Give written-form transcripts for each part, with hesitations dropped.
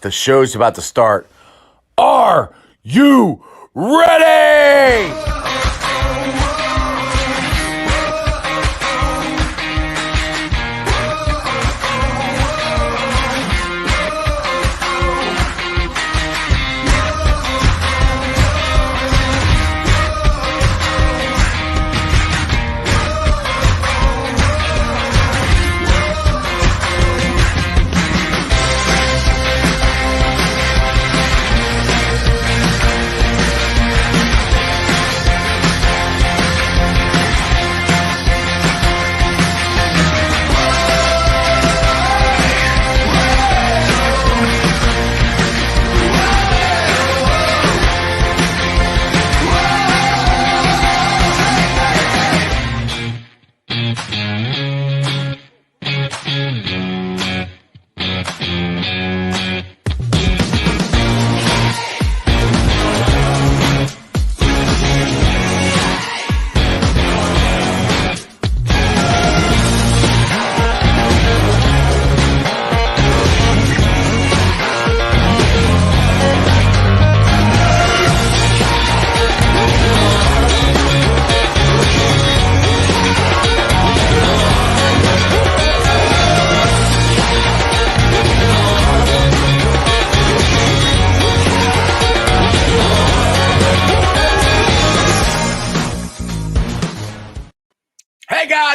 The show's about to start. Are you ready?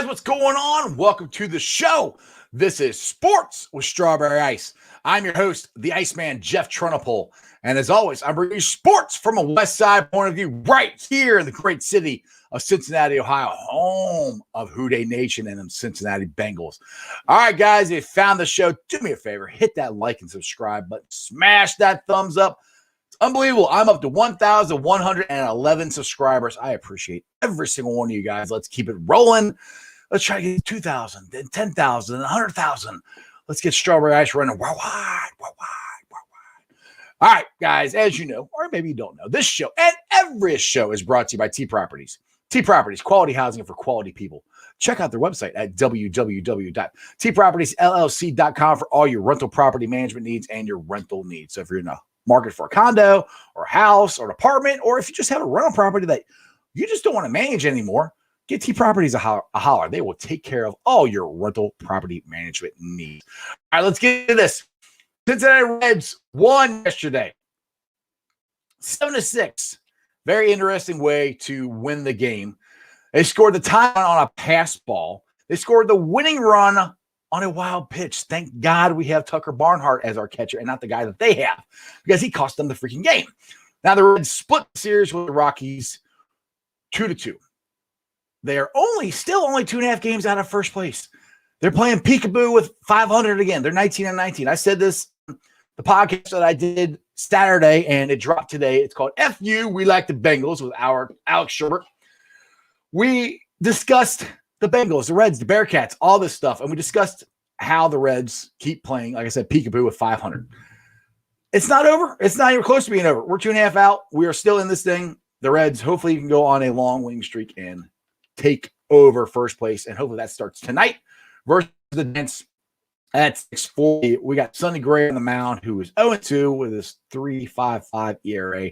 What's going on? Welcome to the show. This is Sports with Strawberry Ice. I'm your host, the Iceman, Jeff Trunapole. And as always, I'm bringing you sports from a West Side point of view right here in the great city of Cincinnati, Ohio, home of Who Dey Nation and them Cincinnati Bengals. All right, guys, if you found the show, do me a favor. Hit that like and subscribe button. Smash that thumbs up. It's unbelievable. I'm up to 1,111 subscribers. I appreciate every single one of you guys. Let's keep it rolling. Let's try to get 2,000, then 10,000, 100,000. Let's get Strawberry Ice running worldwide. All right, guys, as you know, or maybe you don't know, this show and every show is brought to you by T Properties. T Properties, quality housing for quality people. Check out their website at www.tpropertiesllc.com for all your rental property management needs and your rental needs. So if you're in a market for a condo or a house or an apartment, or if you just have a rental property that you just don't want to manage anymore, get T Properties a holler. They will take care of all your rental property management needs. All right, let's get into this. Cincinnati Reds won yesterday, 7-6. Very interesting way to win the game. They scored the tie on a pass ball. They scored the winning run on a wild pitch. Thank God we have Tucker Barnhart as our catcher and not the guy that they have, because he cost them the freaking game. Now the Reds split the series with the Rockies 2-2. They are still only 2.5 games out of first place. They're playing peekaboo with 500 again. They're 19-19. I said this, the podcast that I did Saturday, and it dropped today. It's called FU, We Like the Bengals with our Alex Sherbert. We discussed the Bengals, the Reds, the Bearcats, all this stuff, and we discussed how the Reds keep playing, like I said, peekaboo with 500. It's not over. It's not even close to being over. We're 2.5 out. We are still in this thing. The Reds hopefully can go on a long winning streak and take over first place, and hopefully that starts tonight versus the Giants at 6:40. We got Sonny Gray on the mound, who is 0-2 with his 3.55 ERA,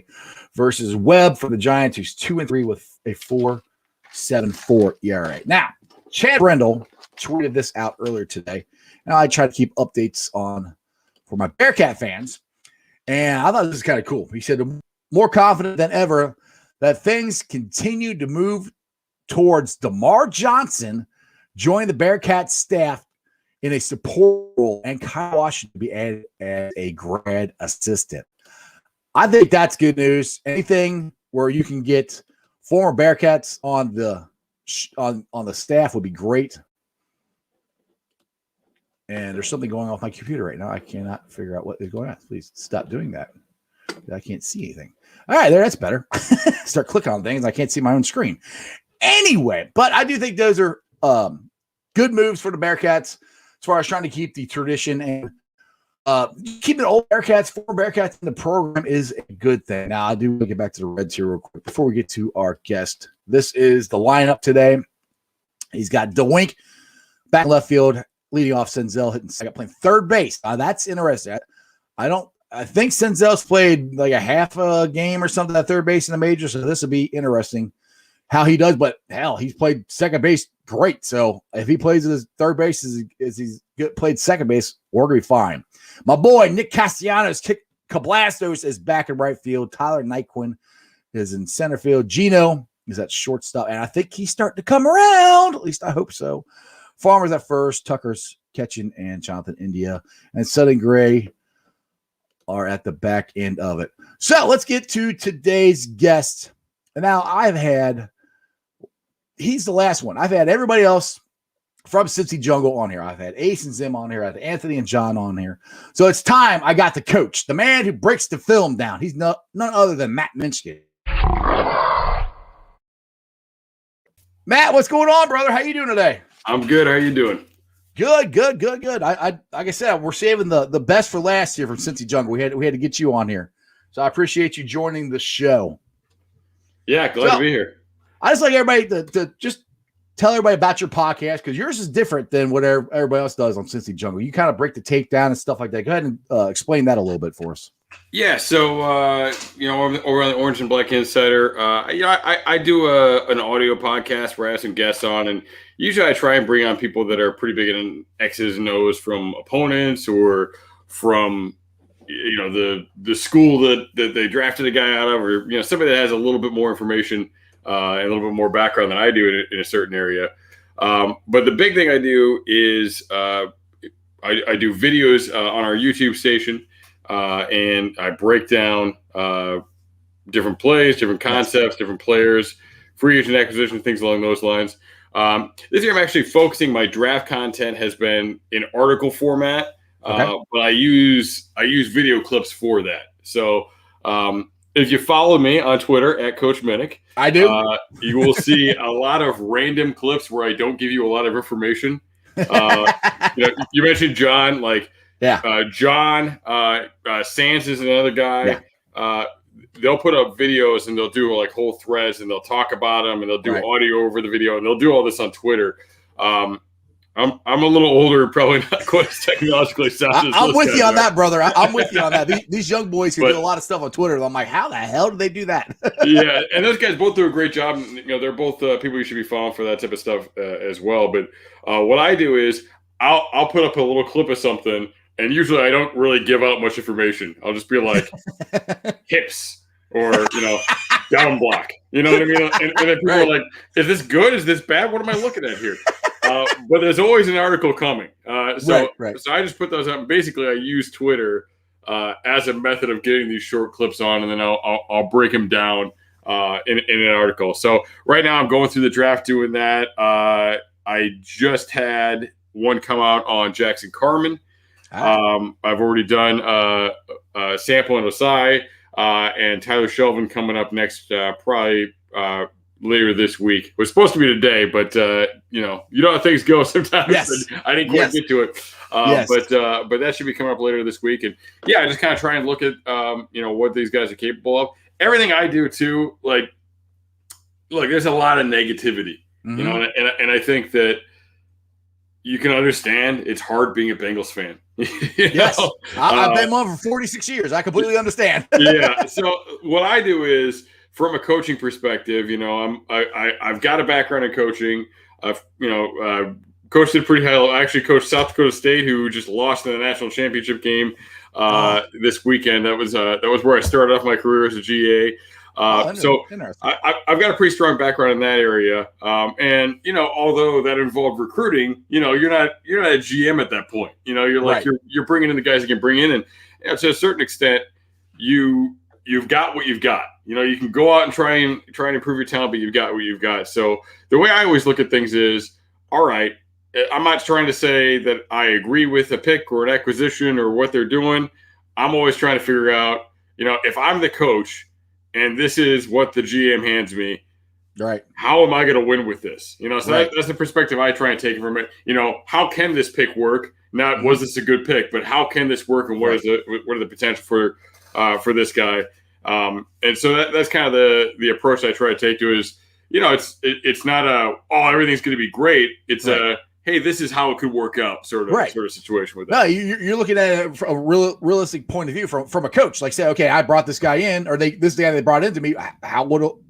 versus Webb for the Giants, who's 2-3 with a 4.74 ERA. Now, Chad Brendel tweeted this out earlier today, and I try to keep updates on for my Bearcat fans, and I thought this was kind of cool. He said, more confident than ever that things continue to move towards DeMar Johnson joining the Bearcat staff in a support role, and Kyle Washington to be added as a grad assistant. I think that's good news. Anything where you can get former Bearcats on the staff would be great. And there's something going on with my computer right now. I cannot figure out what is going on. Please stop doing that. I can't see anything. All right, that's better. Start clicking on things. I can't see my own screen. Anyway, but I do think those are good moves for the Bearcats as far as trying to keep the tradition and keeping old Bearcats, former Bearcats in the program is a good thing. Now, I do want to get back to the Reds here real quick before we get to our guest. This is the lineup today. He's got DeWink back left field, leading off Senzel, hitting second, playing third base. That's interesting. I don't I think Senzel's played like a half a game or something at third base in the major, so this will be interesting how he does. But hell, he's played second base great. So if he plays as third base as he's played second base, we're gonna be fine. My boy Nick Castellanos Cablastos is back in right field. Tyler Nyquin is in center field. Gino is at shortstop, and I think he's starting to come around. At least I hope so. Farmer's at first. Tucker's catching, and Jonathan India and Sutton Gray are at the back end of it. So let's get to today's guest. And now he's the last one. I've had everybody else from Cincy Jungle on here. I've had Ace and Zim on here. I've had Anthony and John on here. So it's time I got the coach, the man who breaks the film down. He's none other than Matt Minich. Matt, what's going on, brother? How you doing today? I'm good. How are you doing? Good. I like I said, we're saving the best for last year from Cincy Jungle. We had to get you on here. So I appreciate you joining the show. Yeah, glad to be here. I just like everybody to just tell everybody about your podcast, because yours is different than what everybody else does on Cincy Jungle. You kind of break the tape down and stuff like that. Go ahead and explain that a little bit for us. Yeah, so over on the Orange and Black Insider, I do an audio podcast where I have some guests on, and usually I try and bring on people that are pretty big in X's and O's from opponents or from the school that they drafted a guy out of, or somebody that has a little bit more information and a little bit more background than I do in a certain area. But the big thing I do is I do videos on our YouTube station. And I break down different plays, different concepts, different players, free agent acquisition, things along those lines. This year I'm actually focusing. My draft content has been in article format, but I use video clips for that. So if you follow me on Twitter at Coach Minich, I do. You will see a lot of random clips where I don't give you a lot of information. You mentioned John, John Sands is another guy. Yeah. They'll put up videos and they'll do like whole threads and they'll talk about them and they'll do audio over the video and they'll do all this on Twitter. I'm a little older, probably not quite as technologically sound. I'm with you on that, brother. I'm with you on that. These young boys who do a lot of stuff on Twitter, I'm like, how the hell do they do that? Yeah, and those guys both do a great job. They're both people you should be following for that type of stuff as well. But what I do is I'll put up a little clip of something. And usually I don't really give out much information. I'll just be like hips or, down block. You know what I mean? And then people are like, is this good? Is this bad? What am I looking at here? But there's always an article coming. So I just put those up. Basically, I use Twitter as a method of getting these short clips on, and then I'll break them down in an article. So right now I'm going through the draft doing that. I just had one come out on Jackson Carman. I've already done Sample and Osai and Tyler Shelvin coming up next, probably later this week. It was supposed to be today, but you know how things go sometimes. Yes. I didn't quite get to it, but that should be coming up later this week. And yeah, I just kind of try and look at what these guys are capable of. Everything I do too, look, there's a lot of negativity, and I think that you can understand it's hard being a Bengals fan. Yes, I've been one for 46 years. I completely understand. Yeah. So what I do is, from a coaching perspective, I've got a background in coaching. I've coached at pretty high level. I actually coached South Dakota State, who just lost in the national championship game this weekend. That was where I started off my career as a GA. So I've got a pretty strong background in that area. And, although that involved recruiting, you're not a GM at that point. You're like, you're bringing in the guys you can bring in. And to a certain extent, you've got what you've got. You can go out and try and improve your talent, but you've got what you've got. So the way I always look at things is, all right, I'm not trying to say that I agree with a pick or an acquisition or what they're doing. I'm always trying to figure out, if I'm the coach and this is what the GM hands me, right? How am I going to win with this? That's the perspective I try and take from it. How can this pick work? Not was this a good pick, but how can this work, and what are the potential for this guy? And so that's kind of the approach I try to take to is, it's not everything's going to be great. It's hey, this is how it could work out, sort of situation with that. No, you're looking at it from a realistic point of view from a coach. Like, say, okay, I brought this guy in, or this guy they brought into me.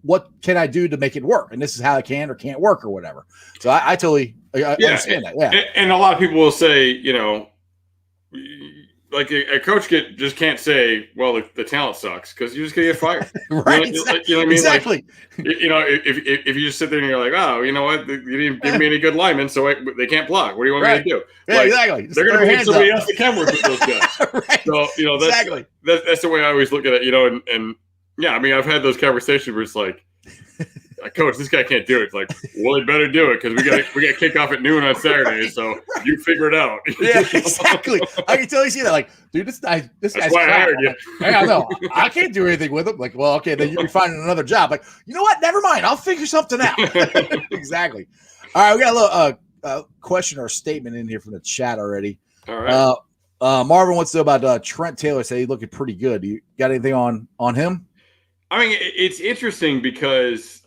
What can I do to make it work? And this is how it can or can't work or whatever. So I totally understand that. Yeah, and a lot of people will say, like a coach just can't say, well, the talent sucks, because you're just gonna get fired. Right. You know what I mean? Exactly. Like, if you just sit there and you're like, oh, you know what, you didn't give me any good linemen, so they can't block. What do you want me to do? Yeah, like, exactly. They're gonna get somebody else that can work with those guys. Right. So that's the way I always look at it. And yeah, I mean, I've had those conversations where it's like, coach, this guy can't do it. It's like, well, he better do it, because we got kickoff at noon on Saturday, so you figure it out. Yeah, exactly. I can totally see that. Like, dude, this guy's That's why I hired you. Like, I know. I can't do anything with him. Like, well, okay, then you're finding another job. Like, you know what? Never mind. I'll figure something out. Exactly. All right, we got a little question or statement in here from the chat already. All right. Marvin wants to know about Trent Taylor. Say he's looking pretty good. You got anything on him? I mean, it's interesting because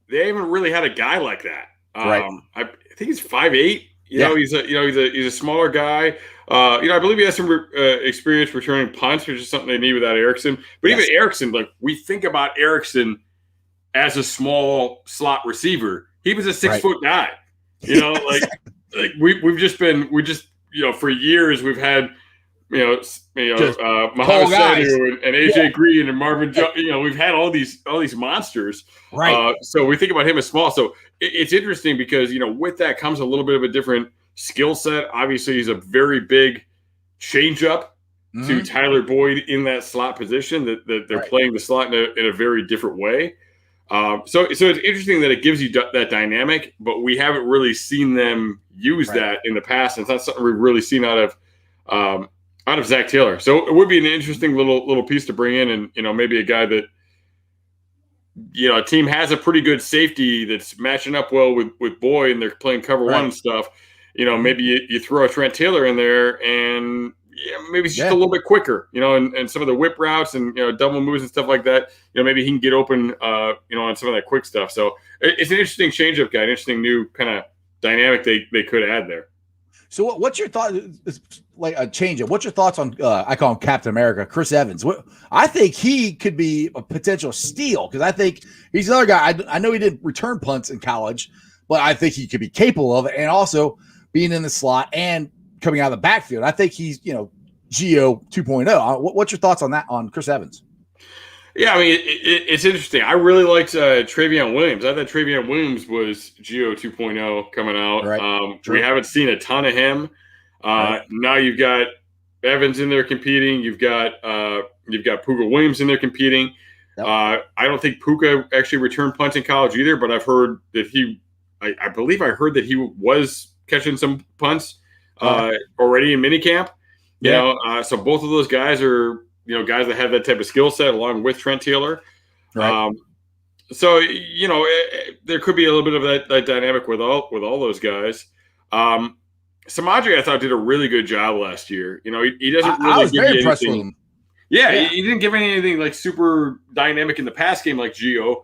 they haven't really had a guy like that. Right. I think he's 5'8". You know, he's a smaller guy. I believe he has some experience returning punts, which is something they need without Erickson. But even Erickson, like, we think about Erickson as a small slot receiver. He was a 6-foot guy. Like we've just for years we've had Muhammad Sanu and AJ Green and Marvin Jones. We've had all these monsters. Right. So we think about him as small. So it's interesting because with that comes a little bit of a different skill set. Obviously, he's a very big changeup to Tyler Boyd in that slot position. That they're playing the slot in a very different way. So it's interesting that it gives you that dynamic, but we haven't really seen them use that in the past. And it's not something we've really seen out of Zach Taylor. So it would be an interesting little piece to bring in, and maybe a guy that a team has a pretty good safety that's matching up well with Boyd, and they're playing cover one and stuff. Maybe you throw a Trent Taylor in there, and maybe he's just a little bit quicker, and some of the whip routes and double moves and stuff like that. Maybe he can get open, on some of that quick stuff. So it's an interesting changeup guy, an interesting new kind of dynamic they could add there. So what's your thought? Like a changeup. What's your thoughts on? I call him Captain America, Chris Evans. I think he could be a potential steal, because I think he's another guy. I know he didn't return punts in college, but I think he could be capable of it, and also being in the slot and coming out of the backfield. I think he's Geo 2.0. What's your thoughts on that, on Chris Evans? Yeah, I mean, it's interesting. I really liked Travion Williams. I thought Travion Williams was Geo 2.0 coming out. Right. We haven't seen a ton of him. Now you've got Evans in there competing. You've got Puka Williams in there competing. Yep. I don't think Puka actually returned punts in college either, but I've heard that I believe I heard that he was catching some punts already in minicamp. So both of those guys are guys that have that type of skill set along with Trent Taylor. Right. So there could be a little bit of that dynamic with all those guys. Samadri, I thought, did a really good job last year. He doesn't really. I was very impressed with him. Yeah, he didn't give anything like super dynamic in the pass game like Gio,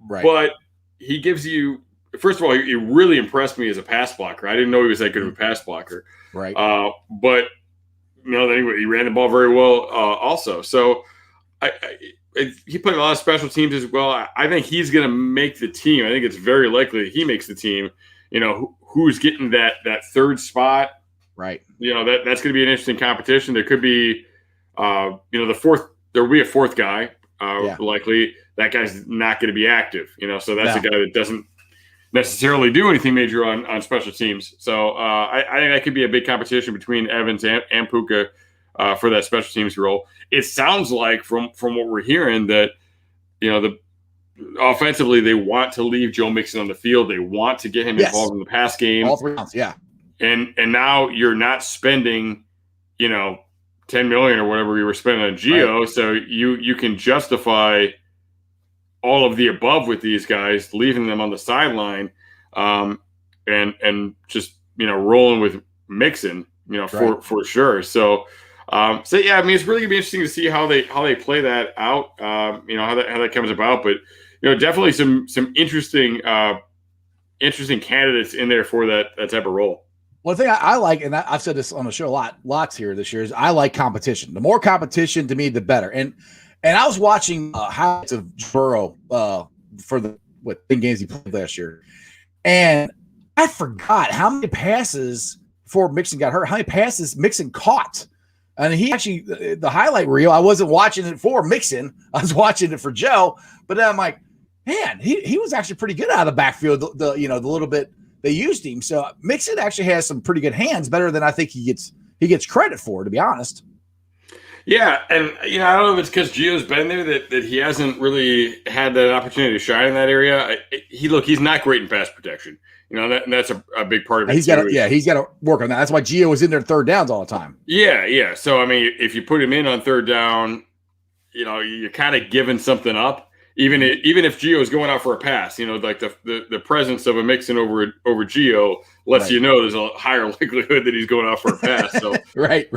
but he gives you. First of all, he really impressed me as a pass blocker. I didn't know he was that good of a pass blocker. Right. But then he ran the ball very well also. So he played a lot of special teams as well. I think he's going to make the team. I think it's very likely that he makes the team. Who's getting that third spot? Right. That's going to be an interesting competition. There could be, the fourth. There will be a fourth guy. Likely that guy's not going to be active. So that's a guy that doesn't necessarily do anything major on special teams. So I think that could be a big competition between Evans and Puka for that special teams role. It sounds like from what we're hearing that offensively they want to leave Joe Mixon on the field. They want to get him involved in the pass game. All 3 rounds, And now you're not spending $10 million or whatever you were spending on Gio, so you can justify all of the above with these guys, leaving them on the sideline, and just rolling with Mixon, for sure. So I mean, it's really gonna be interesting to see how they play that out. How that comes about, but definitely some interesting candidates in there for that type of role. One thing I like, and I've said this on the show lots here this year, is I like competition. The more competition to me, the better. And I was watching highlights of Burrow for the 10 games he played last year, and I forgot how many passes before Mixon got hurt, how many passes Mixon caught. And he actually, the highlight reel, I wasn't watching it for Mixon, I was watching it for Joe. But then I'm like, man, he was actually pretty good out of the backfield. The little bit they used him. So Mixon actually has some pretty good hands, better than I think he gets credit for, to be honest. Yeah, and I don't know if it's because Gio's been there that he hasn't really had that opportunity to shine in that area. He's not great in pass protection. And that's a big part of it. He's got to work on that. That's why Gio was in there third downs all the time. Yeah. So I mean, if you put him in on third down, you're kind of giving something up. Even if Gio is going out for a pass, like the presence of a Mixon over Gio lets you know there's a higher likelihood that he's going out for a pass. So right.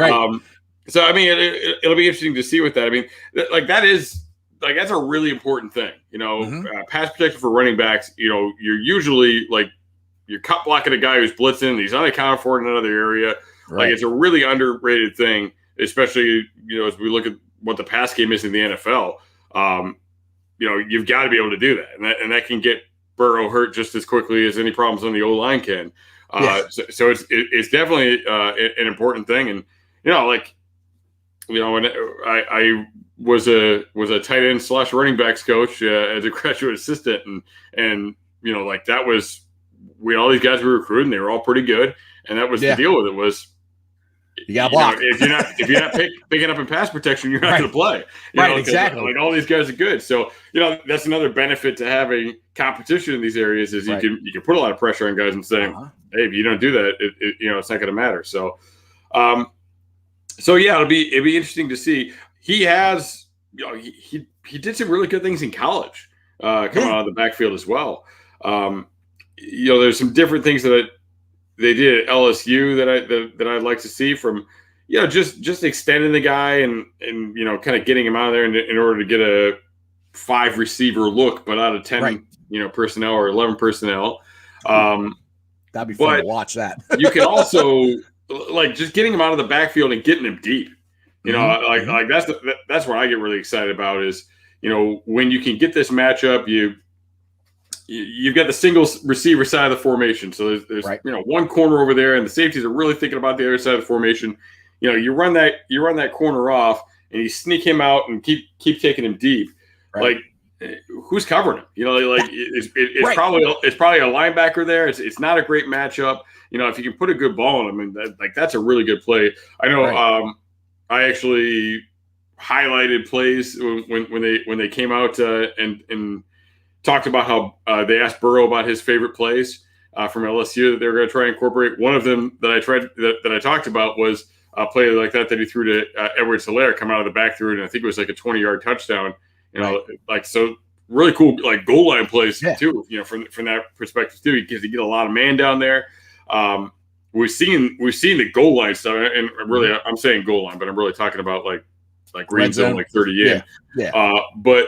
So I mean, it'll be interesting to see with that. I mean, that's a really important thing. Pass protection for running backs. You're usually you're cut blocking a guy who's blitzing. He's unaccounted for in another area. Right. It's a really underrated thing, especially as we look at what the pass game is in the NFL. You've got to be able to do that, and that can get Burrow hurt just as quickly as any problems on the O-line can. So it's definitely an important thing, and when I was a tight end / running backs coach as a graduate assistant, and that was all these guys were recruiting. They were all pretty good, and that was the deal with it was. You got blocked. If you're not picking up in pass protection, you're not going to play. Exactly. All these guys are good. So that's another benefit to having competition in these areas is you can put a lot of pressure on guys and saying, hey, if you don't do that, it's not going to matter. So, it'll be interesting to see. He has he did some really good things in college, coming out of the backfield as well. There's some different things that they did at LSU that I'd like to see from, just extending the guy and kind of getting him out of there in order to get a 5 receiver look, but out of 10, personnel or 11 personnel. That'd be fun to watch that. You can also just getting him out of the backfield and getting him deep. That's what I get really excited about is, when you can get this matchup, you've got the single receiver side of the formation. So there's one corner over there, and the safeties are really thinking about the other side of the formation. You run that corner off, and you sneak him out and keep taking him deep. Right. Who's covering him? It's probably a linebacker there. It's not a great matchup. If you can put a good ball on him, and that's a really good play. I know. Right. I actually highlighted plays when they came out and talked about how they asked Burrow about his favorite plays from LSU that they were going to try and incorporate. One of them that I talked about was a play like that he threw to Edwards-Helaire, come out of the backfield, and I think it was like a 20-yard touchdown. So really cool goal line plays too. From that perspective too, because you get a lot of man down there. We've seen the goal line stuff, and really I'm saying goal line, but I'm really talking about like red zone, 30 in. But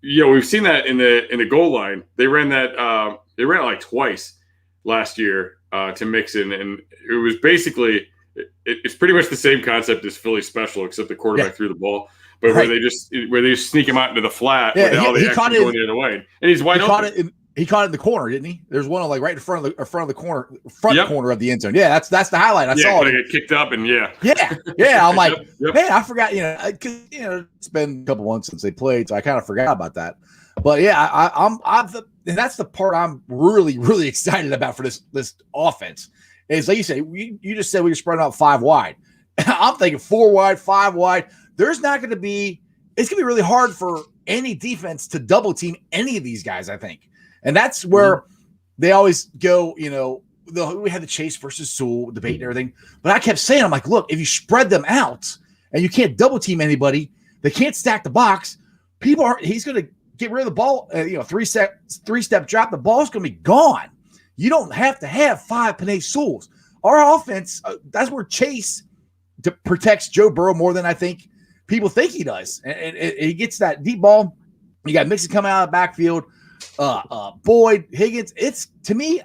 we've seen that in the goal line. They ran it twice last year to Mixon, and it was basically it's pretty much the same concept as Philly special, except the quarterback threw the ball. But where they just sneak him out into the flat, he caught it going the other way, and he's wide open. He caught it in the corner, didn't he? There's one right in front of the corner, corner of the end zone. Yeah, that's the highlight. I saw it. Get kicked up and yeah. I'm like, man, I forgot. Because it's been a couple months since they played, so I kind of forgot about that. But yeah, and that's the part I'm really, really excited about for this offense. Is like you say, you just said we were spreading out 5 wide. I'm thinking 4 wide, 5 wide. There's not going to be. It's going to be really hard for any defense to double team any of these guys, I think. And that's where they always go, we had the Chase versus Sewell debate and everything. But I kept saying, I'm like, look, if you spread them out and you can't double team anybody, they can't stack the box. He's going to get rid of the ball, 3-step drop. The ball's going to be gone. You don't have to have 5 Penei Sewells. Our offense, that's where Chase protects Joe Burrow more than I think people think he does. And he gets that deep ball. You got Mixon coming out of the backfield. Boyd, Higgins. It's to me,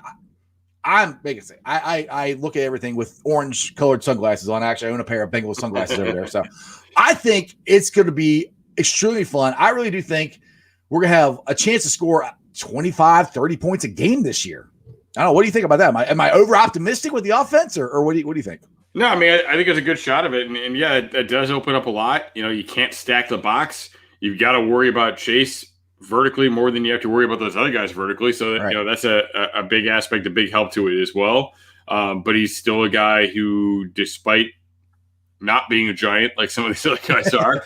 I'm making it. I look at everything with orange colored sunglasses on. Actually, I own a pair of Bengals sunglasses over there. So I think it's going to be extremely fun. I really do think we're going to have a chance to score 25, 30 points a game this year. I don't know. What do you think about that? Am I over optimistic with the offense, or what do you think? No, I mean, I think it's a good shot of it. And yeah, it does open up a lot. You know, you can't stack the box. You've got to worry about Chase vertically more than you have to worry about those other guys vertically. So, that, you know, that's a big aspect, a big help to it as well. But he's still a guy who, despite not being a giant like some of these other guys are,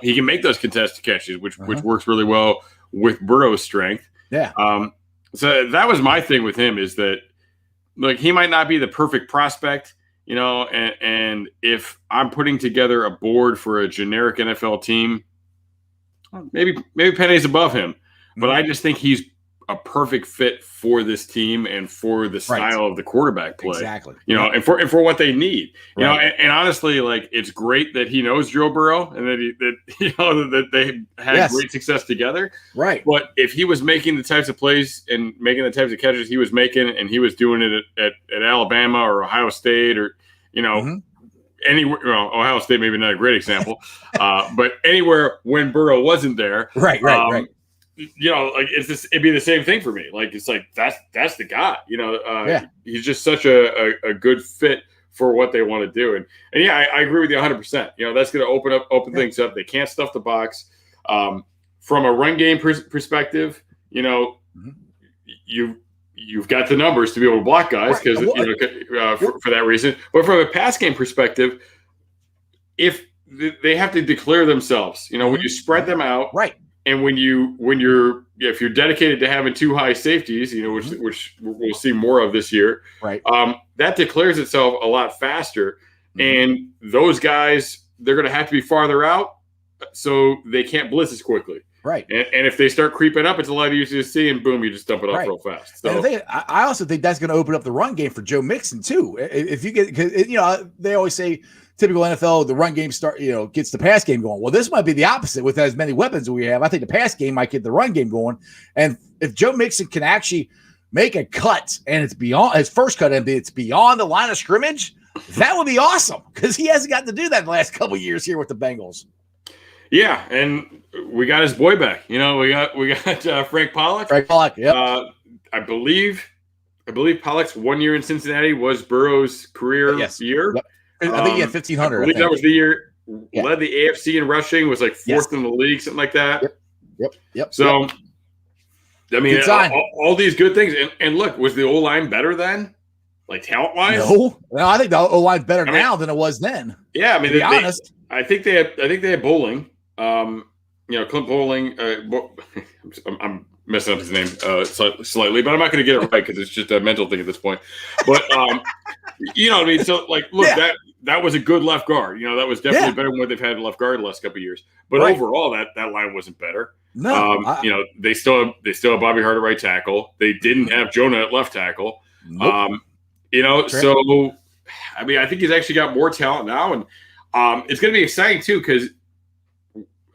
he can make those contested catches, which works really well with Burrow's strength. Yeah. So that was my thing with him, is that, like, he might not be the perfect prospect, you know, and if I'm putting together a board for a generic NFL team, maybe Penny's above him, but I just think he's a perfect fit for this team and for the style of the quarterback play. Exactly. You know, and for what they need. You know, and honestly, like, it's great that he knows Joe Burrow and that they had great success together. Right. But if he was making the types of plays and making the types of catches he was making, and he was doing it at Alabama or Ohio State, or, you know, anywhere, well, Ohio State maybe not a great example, but anywhere when Burrow wasn't there, right. You know, like, it'd be the same thing for me. Like, it's like that's the guy. You know, he's just such a good fit for what they want to do. And yeah, I agree with you 100%. You know, that's going to open things up. They can't stuff the box. From a run game perspective, you know, you've got the numbers to be able to block guys because for that reason. But from a pass game perspective, if they have to declare themselves, you know, when you spread them out, right. And if you're dedicated to having two high safeties, you know, which we'll see more of this year, right? That declares itself a lot faster, and those guys, they're going to have to be farther out, so they can't blitz as quickly, right? And if they start creeping up, it's a lot easier to see, and boom, you just dump it off real fast. So, and I also think that's going to open up the run game for Joe Mixon too. If you get, because you know, they always say, typical NFL, the run game gets the pass game going. Well, this might be the opposite with as many weapons as we have. I think the pass game might get the run game going. And if Joe Mixon can actually make a cut, and it's beyond his first cut, and it's beyond the line of scrimmage, that would be awesome, because he hasn't gotten to do that in the last couple of years here with the Bengals. Yeah, and we got his boy back. You know, we got Frank Pollock. Frank Pollock, yeah. I believe Pollock's 1 year in Cincinnati was Burrow's career year. Yep. I think he had 1,500. I believe that was the year. Led the AFC in rushing, was like fourth in the league, something like that. Yep. So, I mean, all these good things. And look, was the O-line better then? Like, talent-wise? No, I think the O-line's better now than it was then. Yeah, I mean, to be honest. I think they had Bowling. You know, Clint Bowling. I'm messing up his name slightly, but I'm not going to get it right because it's just a mental thing at this point. But you know what I mean? So, like, look, that was a good left guard. You know, that was definitely better than what they've had in left guard the last couple of years. But overall, that line wasn't better. No, you know, they still have Bobby Hart at right tackle. They didn't have Jonah at left tackle. Nope. You know, so I mean, I think he's actually got more talent now, and it's going to be exciting too, because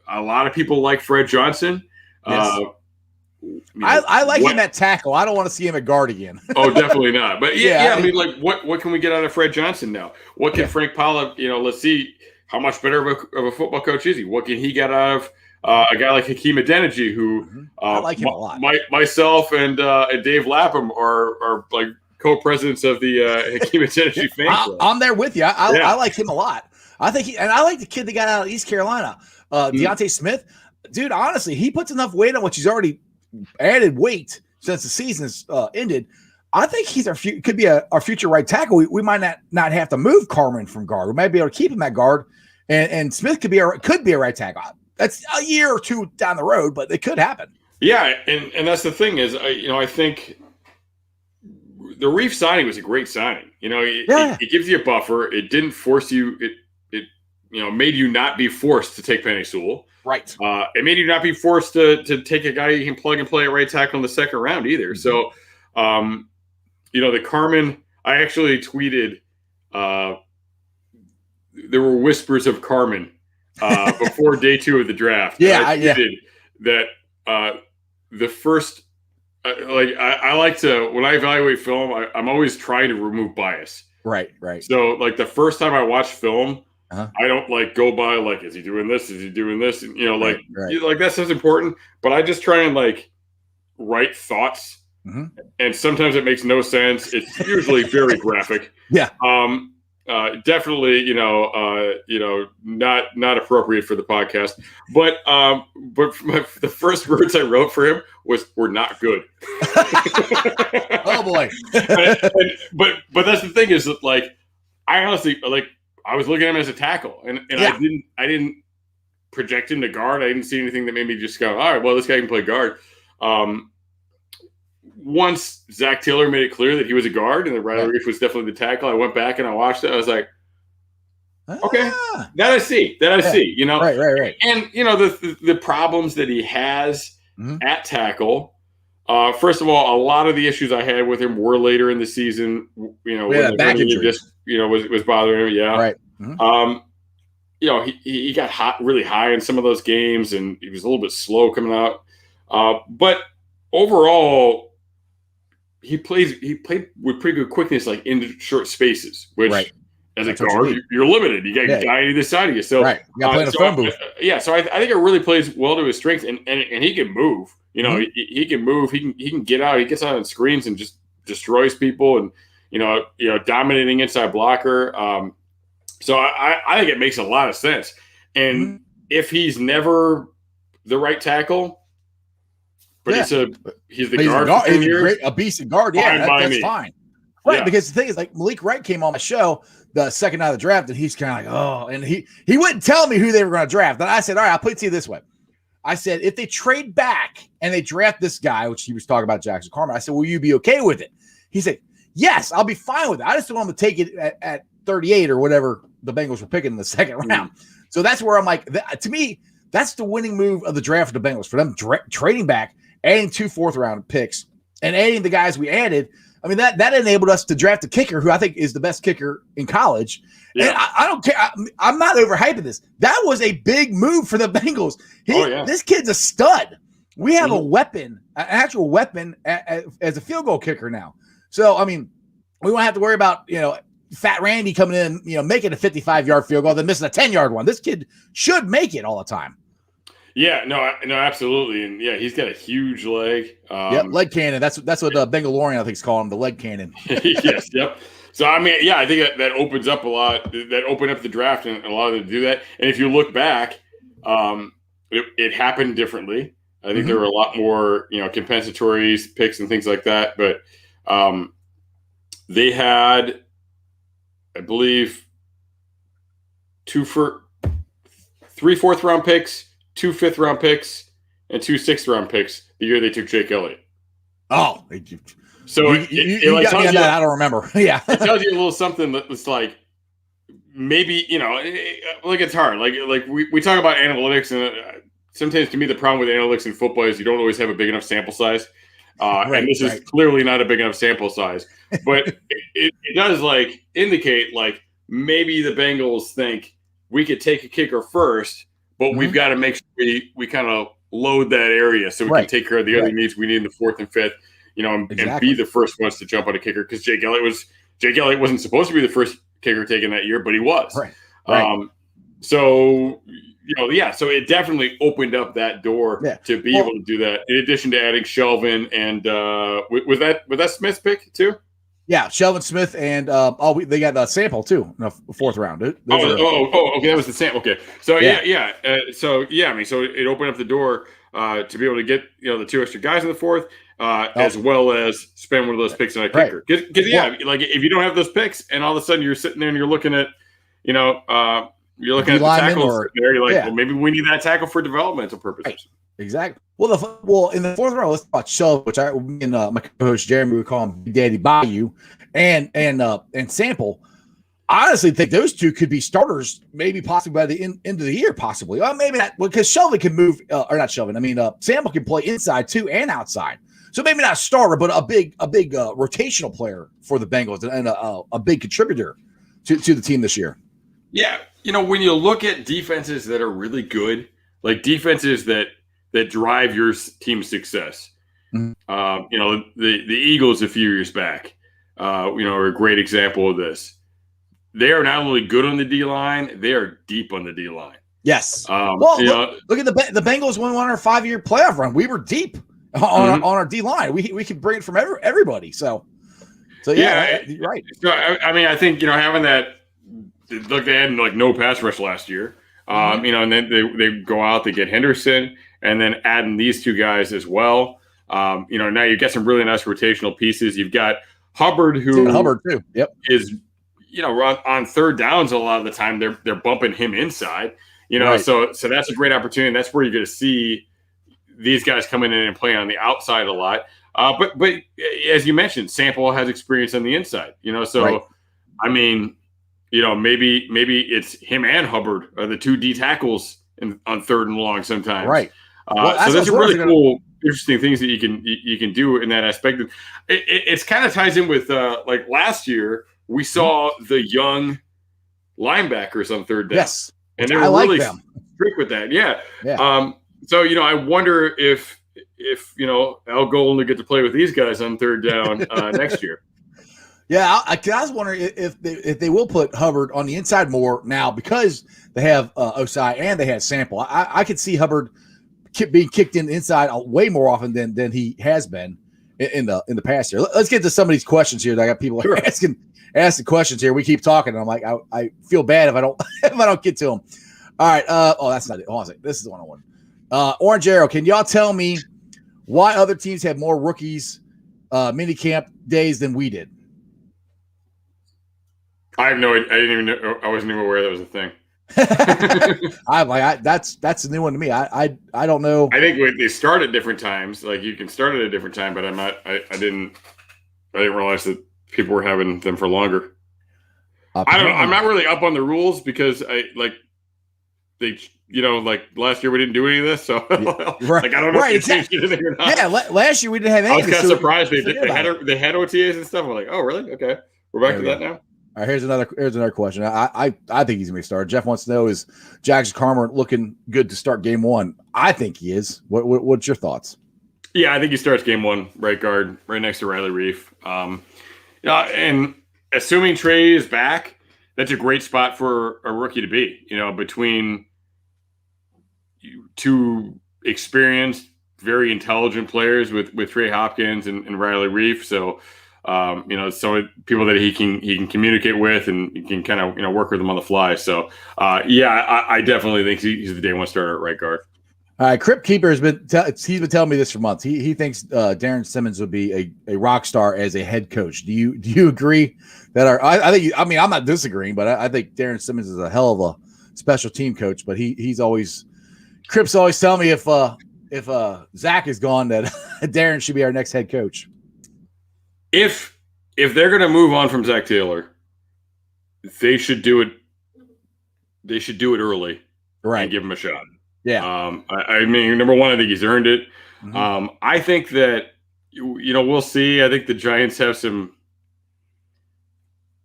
a lot of people like Fred Johnson. Yes. I like him at tackle. I don't want to see him at guard again. Oh, definitely not. But yeah, I mean, like, what can we get out of Fred Johnson now? What can Frank Pollock? You know, let's see how much better of a football coach is he. What can he get out of a guy like Hakeem Adeniji, who I like him a lot. Myself and Dave Lapham are like co-presidents of the Hakeem Adeniji fan club. I'm there with you. I like him a lot. I think and I like the kid that got out of East Carolina, Deontay Smith. Dude, honestly, he puts enough weight on what he's already added weight since the season's ended. I think he's could be our future right tackle. We might not have to move Carmen from guard. We might be able to keep him at guard, and Smith could be a right tackle. That's a year or two down the road, but it could happen. Yeah, and that's the thing is, I think the Reef signing was a great signing. You know, it gives you a buffer. It didn't force you. It made you not be forced to take Penei Sewell. Right. It made you not be forced to take a guy you can plug and play at right tackle in the second round either. So, the Carmen, I actually tweeted, there were whispers of Carmen before day 2 of the draft. Yeah, I tweeted that the first I like to, when I evaluate film, I'm always trying to remove bias. Right. So like the first time I watch film, Uh-huh. I don't like go by like, is he doing this? Is he doing this? And, Right. like that stuff's important, but I just try and like write thoughts. Mm-hmm. And sometimes it makes no sense. It's usually very graphic. Yeah. Definitely, not appropriate for the podcast. But the first words I wrote for him was "we're not good." Oh boy! but that's the thing is that like I honestly like I was looking at him as a tackle, and Yeah. I didn't project him to guard. I didn't see anything that made me just go, all right, well, this guy can play guard. Once Zach Taylor made it clear that he was a guard and that Riley Reef was definitely the tackle, I went back and I watched it. I was like, okay, that I see, Right. And the problems that he has at tackle. First of all, a lot of the issues I had with him were later in the season. When back injury just was bothering him. Yeah, right. He got really high in some of those games, and he was a little bit slow coming out. But overall, he played with pretty good quickness, like in short spaces, which as a guard, you're limited. You got a guy on either side of you. So, you got to play in a phone booth. So I think it really plays well to his strengths, and he can move. He can move. He can get out. He gets out on screens and just destroys people, and dominating inside blocker. So I think it makes a lot of sense. And if he's never the right tackle, but he's the guard. He's a beast of guard. Yeah, that's fine. Right, because the thing is, like Malik Wright came on my show the second night of the draft, and he's kind of like, oh, and he wouldn't tell me who they were going to draft. And I said, all right, I'll put it to you this way. I said, if they trade back and they draft this guy, which he was talking about Jackson Carmen, I said, will you be okay with it? He said, yes, I'll be fine with it. I just don't want him to take it at 38 or whatever the Bengals were picking in the second round. So that's where I'm like, to me, that's the winning move of the draft for the Bengals, for them trading back, adding 2 fourth-round picks, and adding the guys we added. I mean, that enabled us to draft a kicker who I think is the best kicker in college. Yeah. And I don't care. I'm not overhyping this. That was a big move for the Bengals. This kid's a stud. We have a weapon, an actual weapon as a field goal kicker now. So, I mean, we won't have to worry about, Fat Randy coming in, making a 55-yard field goal, then missing a 10-yard one. This kid should make it all the time. Yeah, no, absolutely, and he's got a huge leg. Leg cannon. That's what Bengalorian I think is calling him, the leg cannon. Yes, yep. So I mean, I think that opens up a lot. That opened up the draft and a lot of them to do that. And if you look back, it happened differently. I think there were a lot more, compensatory picks and things like that. But they had, I believe, 3 fourth-round picks, 2 fifth-round picks, and 2 sixth-round picks the year they took Jake Elliott. Oh, so you got me on that. I don't remember. Yeah, it tells you a little something that's like maybe like it's hard. Like we talk about analytics, and sometimes to me the problem with analytics in football is you don't always have a big enough sample size. And this is clearly not a big enough sample size, but it does like indicate like maybe the Bengals think we could take a kicker first. But we've got to make sure we kind of load that area so we can take care of the other needs we need in the 4th and 5th, and be the first ones to jump on a kicker, because Jake Elliott wasn't supposed to be the first kicker taken that year, but he was. Right. So it definitely opened up that door to be able to do that. In addition to adding Shelvin and was that Smith's pick too? Yeah, Shelvin Smith and they got the sample too in the 4th round. Okay, that was the sample. Okay, so I mean, so it opened up the door to be able to get the 2 extra guys in the 4th, as well as spend one of those picks on a kicker. Because like if you don't have those picks, and all of a sudden you're sitting there and you're looking at at the tackles there, you're like, well, maybe we need that tackle for developmental purposes. Right. Exactly. Well, in the 4th round, let's talk about Shelvin, which my co-host Jeremy would call him Big Daddy Bayou, and Sample. I honestly think those two could be starters, maybe possibly by the end of the year, possibly. Well, maybe not, because Shelvin can move, or not Shelvin. I mean, Sample can play inside too and outside. So maybe not a starter, but a big rotational player for the Bengals and a big contributor to the team this year. Yeah, when you look at defenses that are really good, like defenses that drive your team's success, Mhm. The Eagles a few years back, are a great example of this. They are not only good on the D line, they are deep on the D line. Yes. Look at the Bengals won our 5-year playoff run. We were deep on our D line. We could bring it from everybody. So yeah, you're right. So I think having that, look, they had no pass rush last year. And then they go out, they get Henderson, and then adding these two guys as well. Now you've got some really nice rotational pieces. You've got Hubbard, who Hubbard too. Yep. Is on third downs a lot of the time they're bumping him inside. Right. So that's a great opportunity. And that's where you're going to see these guys coming in and playing on the outside a lot. But as you mentioned, Sample has experience on the inside. So right. I mean, maybe it's him and Hubbard are the two D tackles on third and long sometimes. Right. So there's some really cool, interesting things that you can do in that aspect. It's kind of ties in with like last year we saw the young linebackers on third down. Yes. And they were really strict with that. Yeah. So I wonder if Al Golden will get to play with these guys on third down next year. Yeah, I was wondering if they will put Hubbard on the inside more now because they have Osai and they have Sample. I could see Hubbard being kicked in the inside way more often than he has been in the past year. Let's get to some of these questions here. I got people asking questions here. We keep talking, and I'm like, I feel bad if I don't get to them. All right. That's not it. Hold on a second. This is the one I want. Orange Arrow, can y'all tell me why other teams have more rookies mini camp days than we did? I have no idea. I didn't even know. I wasn't even aware that was a thing. That's a new one to me. I don't know. I think they start at different times. Like you can start at a different time, but I didn't realize that people were having them for longer. I don't know. I'm not really up on the rules because last year we didn't do any of this, so right. I don't know if they changed anything or not. Yeah, last year we didn't have anything. I was kind of surprised they had OTAs and stuff. I'm like, oh really? Okay, we're back to that now. All right, here's another question. I think he's gonna be started. Jeff wants to know, is Jack's Carmer looking good to start game one? I think he is. What's your thoughts? Yeah, I think he starts game one, right guard, right next to Riley Reif. And assuming Trey is back, that's a great spot for a rookie to be. Between two experienced, very intelligent players with Trey Hopkins and Riley Reif. So. So people that he can communicate with and he can kind of work with them on the fly. So I definitely think he's the day one starter at right guard. All right, Crypt Keeper he's been telling me this for months. He thinks Darren Simmons would be a rock star as a head coach. Do you agree that I'm not disagreeing, but I think Darren Simmons is a hell of a special team coach. But Crypt's always telling me if Zach is gone that Darren should be our next head coach. If they're going to move on from Zach Taylor, they should do it. They should do it early, right? And give him a shot. Yeah. I mean, number one, I think he's earned it. Mm-hmm. I think that we'll see. I think the Giants have some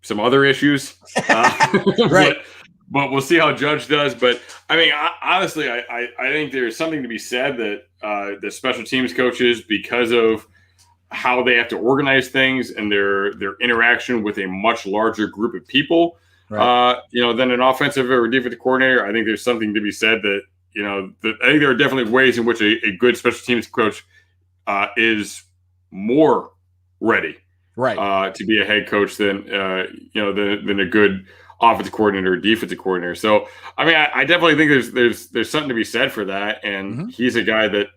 other issues, right? But we'll see how Judge does. But I mean, honestly, I think there's something to be said that the special teams coaches, because of how they have to organize things and their interaction with a much larger group of people, right. Than an offensive or defensive coordinator. I think there's something to be said that, I think there are definitely ways in which a good special teams coach is more ready, right, to be a head coach than a good offensive coordinator or defensive coordinator. So, I mean, I definitely think there's something to be said for that. And he's a guy that,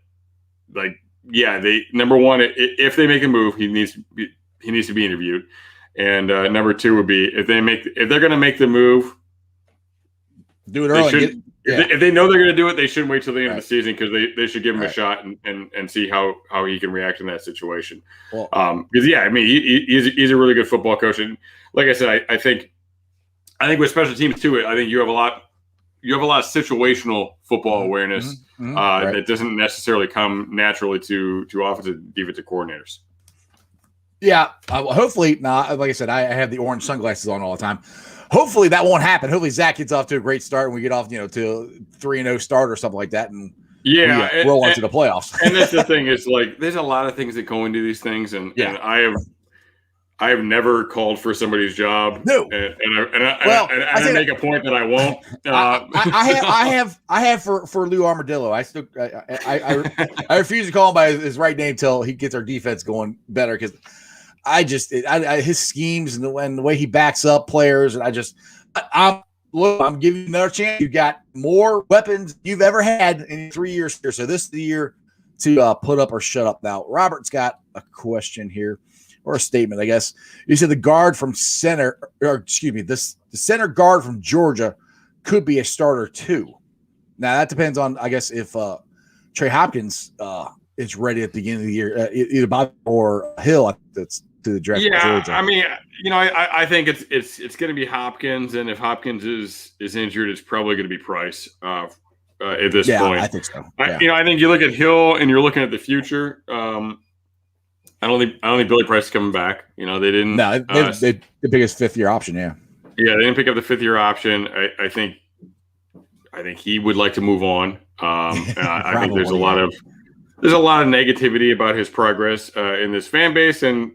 number one, if they make a move, he needs to be interviewed, and number two would be if they're going to make the move, do it early. If they know they're going to do it, they shouldn't wait till the end of the season, because they should give him a shot and see how he can react in that situation. Well, because I mean he's a really good football coach, and like I said, I think with special teams too, I think you have a lot of situational football awareness that doesn't necessarily come naturally to offensive and defensive coordinators. Yeah, hopefully not. Like I said, I have the orange sunglasses on all the time. Hopefully that won't happen. Hopefully Zach gets off to a great start and we get off, to 3-0 start or something like that, and Yeah, roll into the playoffs. And that's the thing is like there's a lot of things that go into these things, and I have never called for somebody's job. No, and I make a point that I won't. I have for Lou Armadillo. I refuse to call him by his right name till he gets our defense going better, because his schemes and the way he backs up players, and I'm giving you another chance. You got more weapons you've ever had in 3 years here, so this is the year to put up or shut up. Now, Robert's got a question here, or a statement, I guess. You said the center guard from Georgia could be a starter too. Now that depends on, I guess, if Trey Hopkins is ready at the beginning of the year, either Bob or Hill. That's to the draft. Yeah, Georgia. I mean, I think it's going to be Hopkins, and if Hopkins is injured, it's probably going to be Price at this point. I think so. Yeah. I think you look at Hill and you're looking at the future. I don't think Billy Price is coming back. They didn't. No, they the biggest 5th-year option. Yeah, they didn't pick up the 5th-year option. I think he would like to move on. I think there's a lot of negativity about his progress in this fan base, and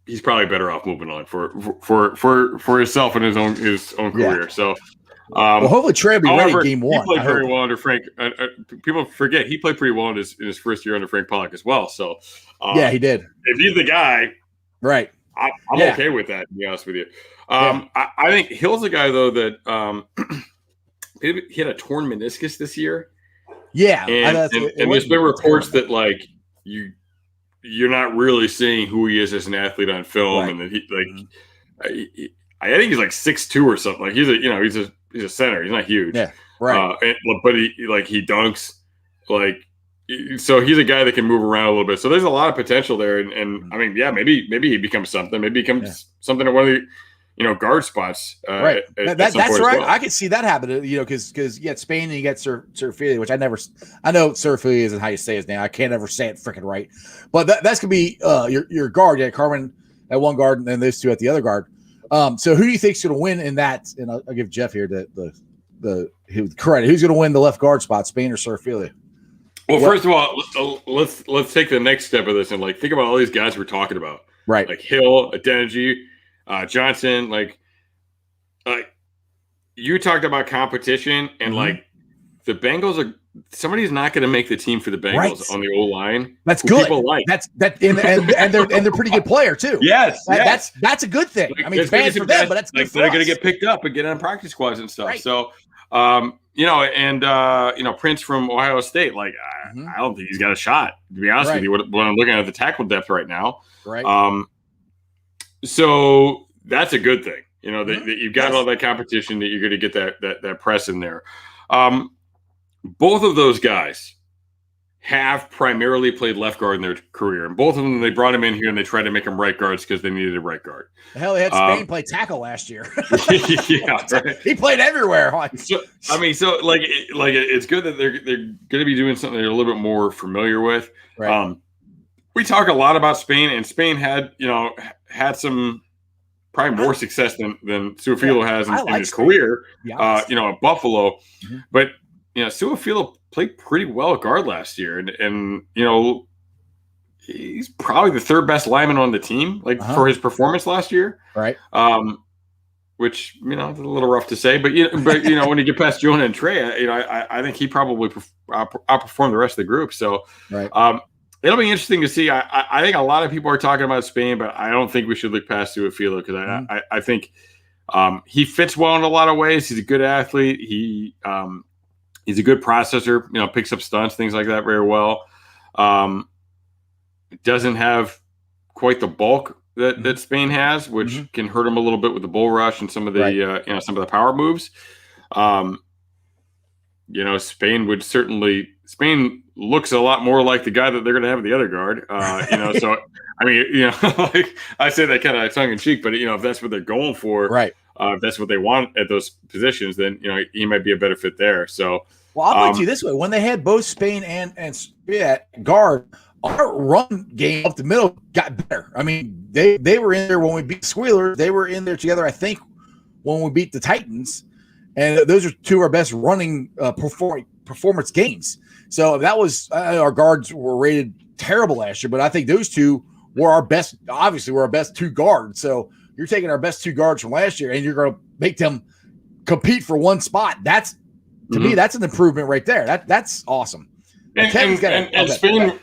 he's probably better off moving on for himself and his own career. So. Hopefully Trey will be ready game 1. He played very well under Frank. People forget he played pretty well in his first year under Frank Pollock as well. So, he did. If he's the guy, right? I'm okay with that. To be honest with you, I think Hill's a guy though that he had a torn meniscus this year. Yeah, and there's been reports that like you're not really seeing who he is as an athlete on film, and that I think he's like 6'2" or something. Like he's a center. He's not huge. Yeah, right. But he dunks. So he's a guy that can move around a little bit. So there's a lot of potential there. And I mean, maybe he becomes something. Maybe he becomes something at one of the guard spots. Right. That's right. Well. I could see that happen. Because you got Spain and you got Serafili, which I know Serafili isn't how you say his name. I can't ever say it freaking right. But that's gonna be your guard. Yeah, Carmen at one guard, and then those two at the other guard. So who do you think's going to win in that? And I'll give Jeff here the credit. Who's going to win the left guard spot, Spain or Serafili? Well, first of all, let's take the next step of this and think about all these guys we're talking about. Right. Like Hill, Adeniji, Johnson. You talked about competition, and the Bengals are. Somebody's not going to make the team for the Bengals on the O line. That's good. People like and they're pretty good player too. Yes, that's a good thing. I mean, it's bad for them, but that's good for they're us. going to get picked up and get on practice squads and stuff. Right. So, Prince from Ohio State. I don't think he's got a shot. To be honest with you, when I'm looking at the tackle depth right now, right. So that's a good thing. That you've got all that competition, that you're going to get that press in there. Both of those guys have primarily played left guard in their career, and both of them, they brought him in here and they tried to make him right guards because they needed a right guard. The hell, they had Spain play tackle last year. Yeah, right. He played everywhere. It's good that they're going to be doing something they're a little bit more familiar with. Right. We talk a lot about Spain, and Spain had some probably more success than Suafilo has in his career. At Buffalo, but. Suafilo played pretty well at guard last year, and he's probably the 3rd best lineman on the team, for his performance last year. Right. Which it's a little rough to say, but when you get past Jonah and Trey, I think he probably outperformed the rest of the group. So, right. It'll be interesting to see. I think a lot of people are talking about Spain, but I don't think we should look past Suafilo because I think he fits well in a lot of ways. He's a good athlete. He's a good processor, picks up stunts, things like that very well. Doesn't have quite the bulk that Spain has, which can hurt him a little bit with the bull rush and some of the some of the power moves. Spain looks a lot more like the guy that they're going to have at the other guard. So I mean, I say that kind of tongue in cheek, but if that's what they're going for, right. If that's what they want at those positions, then he might be a better fit there. So, well, I'll put it to you this way: when they had both Spain and guard, our run game up the middle got better. I mean, they were in there when we beat Squealers. They were in there together, I think, when we beat the Titans, and those are two of our best running performance gains. So that was our guards were rated terrible last year, but I think those two were our best. Obviously, we're our best two guards. So you're taking our best two guards from last year, and you're going to make them compete for one spot. That's to me, that's an improvement right there. That's awesome. And Spain,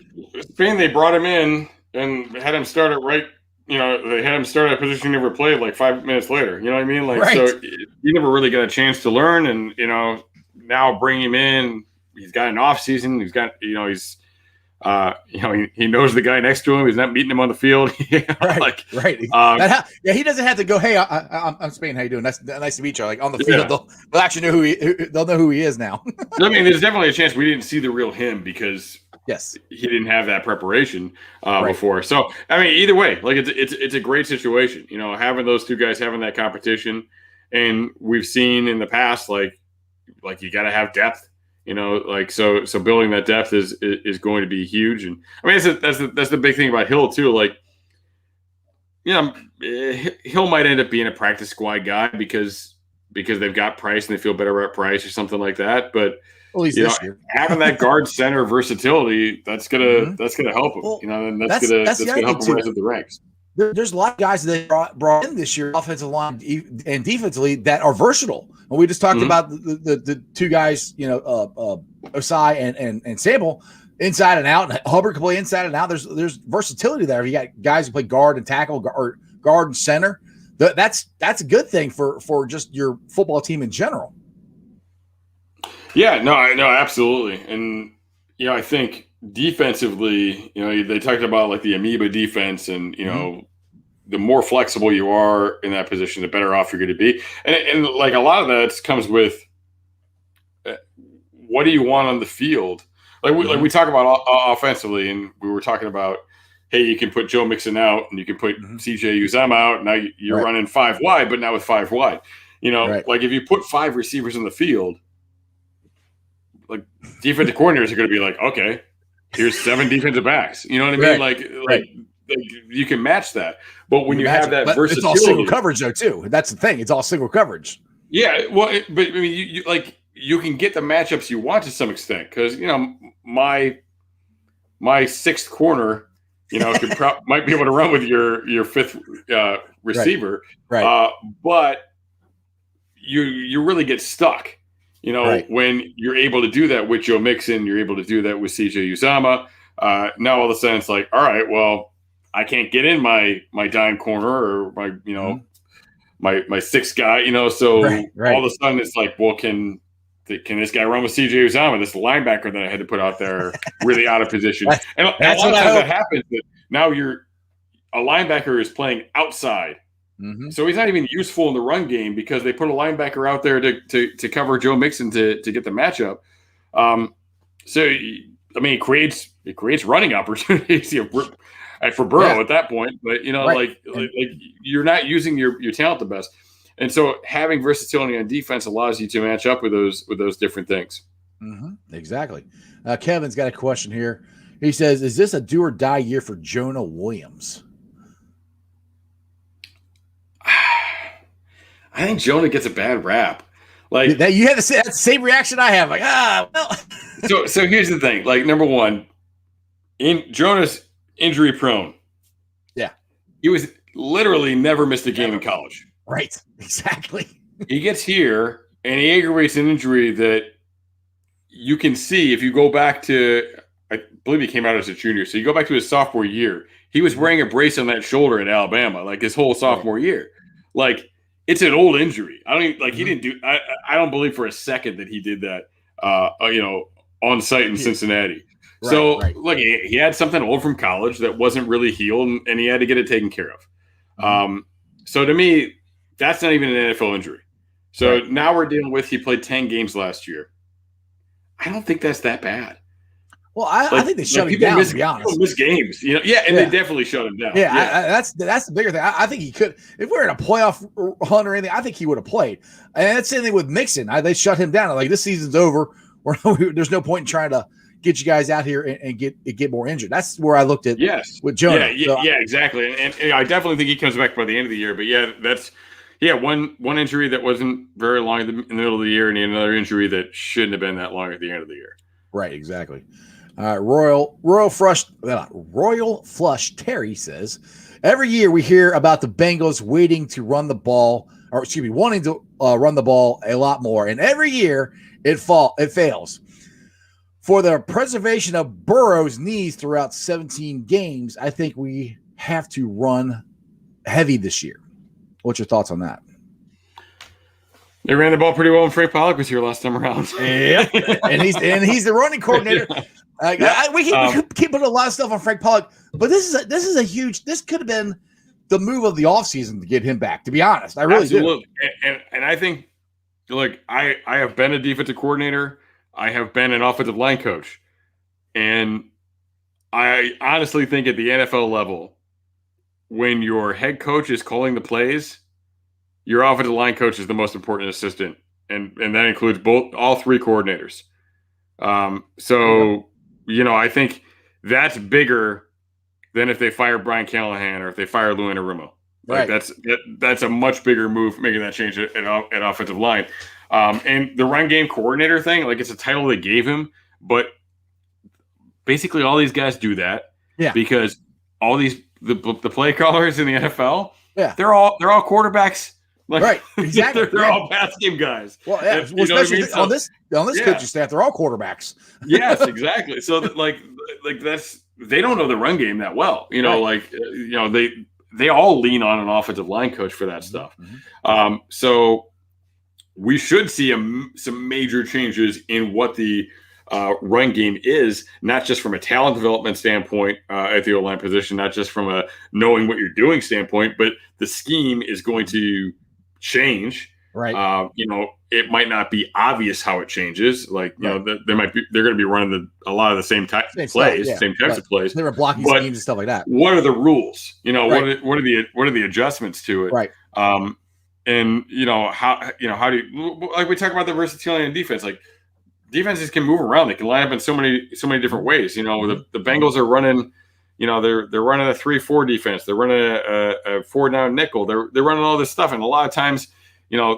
they brought him in and had him start it right. You know, they had him start at a position he never played like 5 minutes later. You know what I mean? Like, so he never really got a chance to learn. And, you know, now bring him in. He's got an off season. He's got, you know, he's, he knows the guy next to him. He's not meeting him on the field. He doesn't have to go, hey, I'm Spain. How you doing? Nice to meet you. Like on the field, they'll actually know they'll know who he is now. I mean, there's definitely a chance we didn't see the real him because he didn't have that preparation before. So, I mean, either way, like it's a great situation, you know, having those two guys having that competition. And we've seen in the past, like you got to have depth. You know, like so building that depth is going to be huge, and I mean that's the big thing about Hill too. Like, you know, Hill might end up being a practice squad guy because they've got Price and they feel better about Price or something like that. But having that guard center versatility that's gonna help him. Well, you know, and that's gonna help him rise up the ranks. There's a lot of guys that they brought in this year, offensive line and defensively, that are versatile. And we just talked about the two guys, you know, Osai and Sample, inside and out. And Hubbard can play inside and out. There's versatility there. You got guys who play guard and tackle, or guard and center. That's a good thing for just your football team in general. Yeah, no, absolutely. And you know, I think defensively, you know, they talked about like the amoeba defense, and you know, the more flexible you are in that position, the better off you're going to be. And like a lot of that comes with what do you want on the field? Like we talk about offensively, and we were talking about, hey, you can put Joe Mixon out and you can put CJ Uzomah out. Now you're running 5 wide, but now with 5 wide, you know, like if you put 5 receivers in the field, like defensive coordinators are going to be like, okay, here's 7 defensive backs. You know what I mean? Like you can match that. But when you have that versatility, it's all single coverage though too. That's the thing. It's all single coverage. Yeah. Well, but I mean, you can get the matchups you want to some extent, because you know my 6th corner, you know, might be able to run with your 5th receiver, but you really get stuck. You know, when you're able to do that with Joe Mixon, you're able to do that with CJ Uzomah. Now all of a sudden it's like, all right, well, I can't get in my dime corner or my, you know, my 6th guy, you know, so all of a sudden it's like, well, can this guy run with CJ Uzomah, this linebacker that I had to put out there, really out of position? And a lot of times that happens. That now a linebacker is playing outside. So he's not even useful in the run game because they put a linebacker out there to cover Joe Mixon to get the matchup. So I mean, it creates running opportunities for Burrow at that point. But you know, like you're not using your talent the best, and so having versatility on defense allows you to match up with those different things. Exactly. Kevin's got a question here. He says, "Is this a do or die year for Jonah Williams?" I think Jonah gets a bad rap. Like that, you had the same reaction I have. Like, well. So here's the thing. Like, number one, Jonah's injury prone. Yeah, he was literally never missed a game in college. Right, exactly. He gets here and he aggravates an injury that you can see if you go back to. I believe he came out as a junior. So you go back to his sophomore year. He was wearing a brace on that shoulder at Alabama, like his whole sophomore year. Like, it's an old injury. I don't even, like he didn't do. I don't believe for a second that he did that. You know, on site in Cincinnati. Look, he had something old from college that wasn't really healed, and he had to get it taken care of. So to me, that's not even an NFL injury. So now we're dealing with he played 10 games last year. I don't think that's that bad. Well, I think they shut him down, to be honest. People miss games, you know. Yeah, and they definitely shut him down. That's the bigger thing. I think he could, if we're in a playoff hunt or anything, I think he would have played. And that's the same thing with Mixon. They shut him down. Like, this season's over. There's no point in trying to get you guys out here and get more injured. That's where I looked at with Jonah. Yeah, exactly. And I definitely think he comes back by the end of the year. But yeah, he had one injury that wasn't very long in the middle of the year, and he had another injury that shouldn't have been that long at the end of the year. Right, exactly. Royal Flush Terry says, every year we hear about the Bengals wanting to run the ball a lot more, and every year it fails. For the preservation of Burrow's knees throughout 17 games, I think we have to run heavy this year. What's your thoughts on that? They ran the ball pretty well when Frank Pollock was here last time around. Yep, and he's the running coordinator. We keep putting a lot of stuff on Frank Pollock, but this is a huge. This could have been the move of the offseason to get him back. To be honest, I really do. And I think, like, I have been a defensive coordinator. I have been an offensive line coach, and I honestly think at the NFL level, when your head coach is calling the plays, your offensive line coach is the most important assistant, and that includes all three coordinators. I think that's bigger than if they fire Brian Callahan or if they fire Lou Anarumo. Like, right. That's a much bigger move, making that change at offensive line. And the run game coordinator thing, like, it's a title they gave him, but basically all these guys do that because all these the play callers in the NFL, they're all quarterbacks. Like, right, exactly. They're all pass game guys. Well, yeah. Especially on this coaching staff, they're all quarterbacks. Yes, exactly. So like that's, they don't know the run game that well. They all lean on an offensive line coach for that stuff. Mm-hmm. So we should see some major changes in what the run game is, not just from a talent development standpoint at the O-line position, not just from a knowing what you're doing standpoint, but the scheme is going to change. Right. It might not be obvious how it changes. Like, they're going to be running a lot of the same types of plays. They were blocking schemes and stuff like that. What are the rules? Right. What are the adjustments to it? Right. How do you, like, we talk about the versatility in defense, like, defenses can move around. They can line up in so many different ways. The Bengals are running, they're running a 3-4 defense. They're running a 4-down nickel. They're running all this stuff. And a lot of times, they're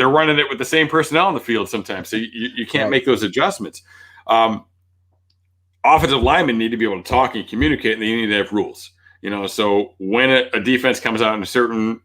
running it with the same personnel on the field sometimes. So you can't make those adjustments. Offensive linemen need to be able to talk and communicate, and they need to have rules. So when a defense comes out in a certain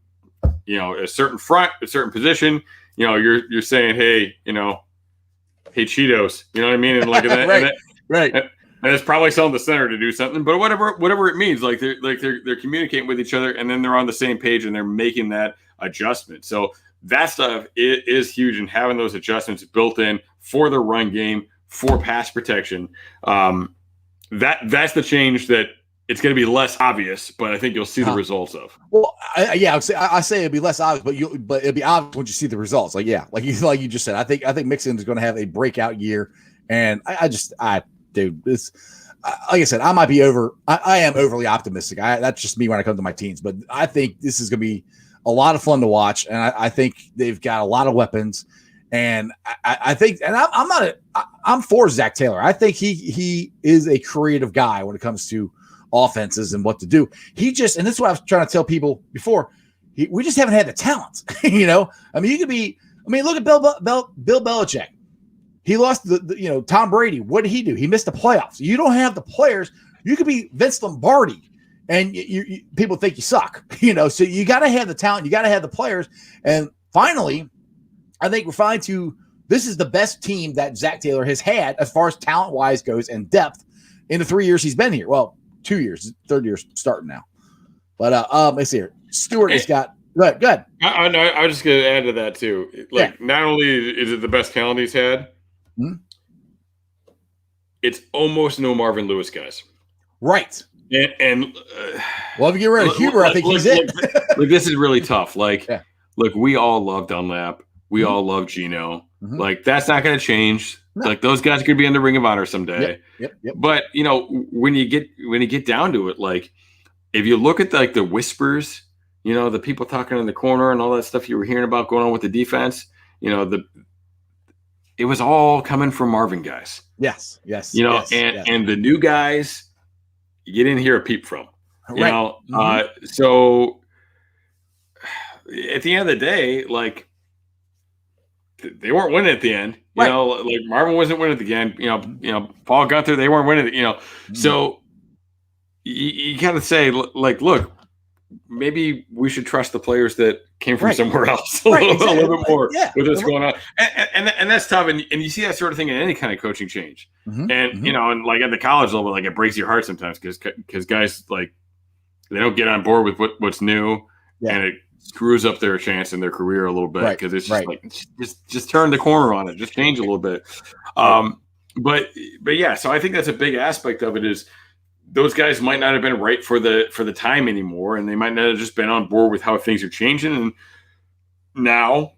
front, a certain position, you're saying, hey, hey, Cheetos, you know what I mean? And like that, right. And it's probably telling the center to do something, but whatever it means, like they're communicating with each other, and then they're on the same page and they're making that adjustment. So that stuff is huge, and having those adjustments built in for the run game, for pass protection, that's the change that it's going to be less obvious, but I think you'll see the results of. Well, I say it'd be less obvious, but it'll be obvious once you see the results. Like you just said, I think Mixon is going to have a breakout year, and dude, this, like I said, I might be I am overly optimistic. That's just me when I come to my teams, but I think this is going to be a lot of fun to watch, and I think they've got a lot of weapons, and I think, and I'm for Zach Taylor. I think he is a creative guy when it comes to offenses and what to do. And this is what I was trying to tell people before. We just haven't had the talent. Look at Bill Belichick. He lost Tom Brady. What did he do? He missed the playoffs. You don't have the players. You could be Vince Lombardi, and people think you suck. So you got to have the talent. You got to have the players. And finally, I think we're fine this is the best team that Zach Taylor has had as far as talent-wise goes and depth in the 3 years he's been here. Well, 2 years, third year starting now. But let's see here. Stewart has got good. I was just going to add to that too. Not only is it the best talent he's had, it's almost no Marvin Lewis guys. Right. And if you get rid of Huber, I think he's it. This is really tough. Look, we all love Dunlap. We all love Geno. Mm-hmm. Like, that's not going to change. No. Like, those guys could be in the Ring of Honor someday. Yep. But when you get down to it, like, if you look at the whispers, the people talking in the corner and all that stuff you were hearing about going on with the defense, it was all coming from Marvin guys. Yes. And the new guys, you didn't hear a peep from. Right. So at the end of the day, like they weren't winning at the end. You know, like Marvin wasn't winning at the end. You know, Paul Gunther, they weren't winning. You know, so you got to say, like, look, maybe we should trust the players that came from somewhere else a little bit more with what's going on. And that's tough. And you see that sort of thing in any kind of coaching change. And, you know, and like at the college level, like it breaks your heart sometimes because guys, like, they don't get on board with what's new and it screws up their chance in their career a little bit because it's just like, just turn the corner on it, just change a little bit. But yeah, so I think that's a big aspect of it is, those guys might not have been right for the time anymore, and they might not have just been on board with how things are changing. And now